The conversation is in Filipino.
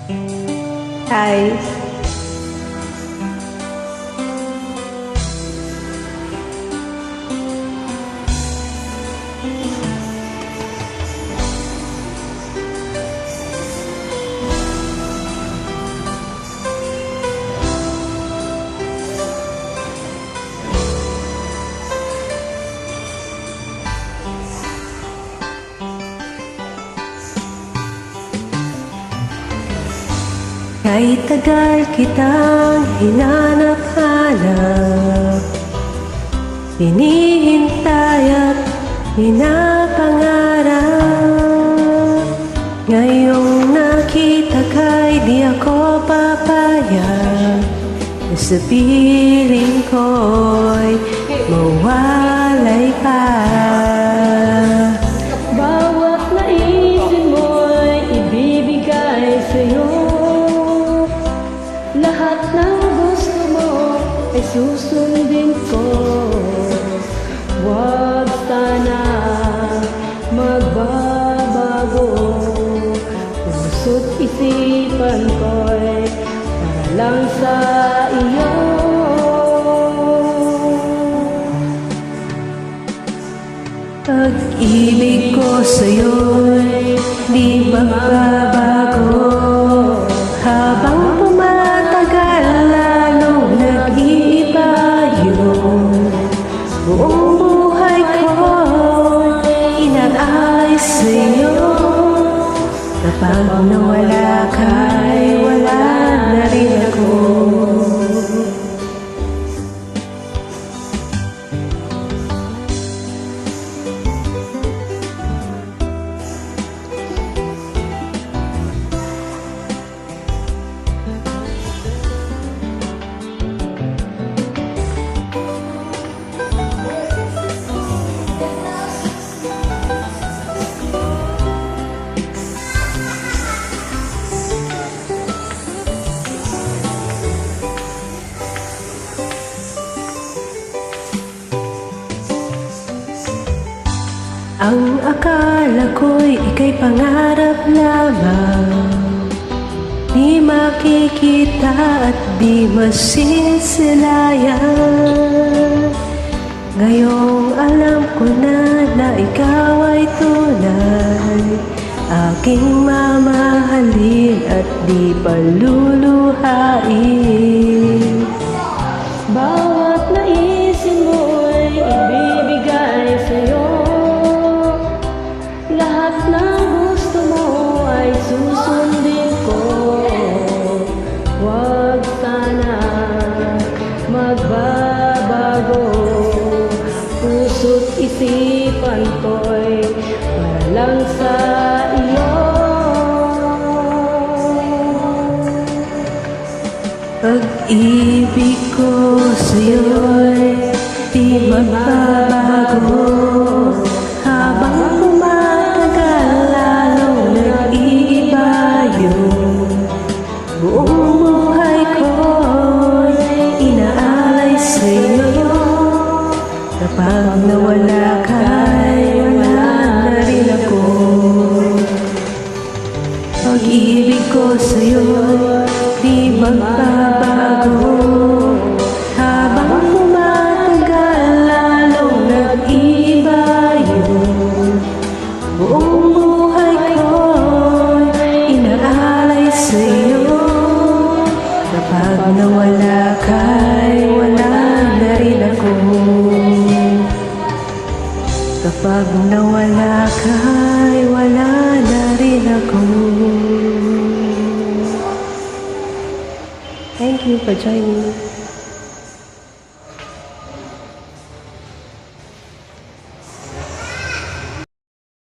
Hi. Kahit tagal kitang hinanap-hanap, hinihintay at pinapangarap. Ngayong nakita ka'y di ako papayag na sa piling ko'y mawalay pa. Bawat naisin mo'y ibibigay sa'yo. Lahat ng gusto mo ay susundin ko. Huwag sana magbabago. Puso't isipan ko'y para lang sa iyo. Pag-ibig ko sa'yo'y di magbabago. Habang tumatagal, lalong nag-iiba yun. Buong buhay ko inaalay sa'yo. Kapag nawala ka'y wala na rin ako. Ang akala ko'y ika'y pangarap lamang, di makikita at di masisilayan. Ngayong alam ko na ikaw ay tunay, aking mamahalin at di paluluhain. Bawat naisin mo'y ibibigay sa'yo. Lahat ng gusto mo ay susundin ko. Huwag sana magbabago. Puso't isipan ko'y para lang sa iyo. Pag-ibig ko sa'yo'y di magbabago. Habang tumatagal, lalong nag-iiba yun. Buong buhay ko'y inaalay sa'yo. Kapag nawala ka'y wala na rin ako. Pag-ibig ko sa'yo'y di magbabago. Habang tumatagal, lalong nag-iiba yun. Buong buhay ko'y inaalay sa'yo. Kapag nawala ka'y wala na rin ako. Kapag nawala ka'y wala na rin ako. Thank you for joining me.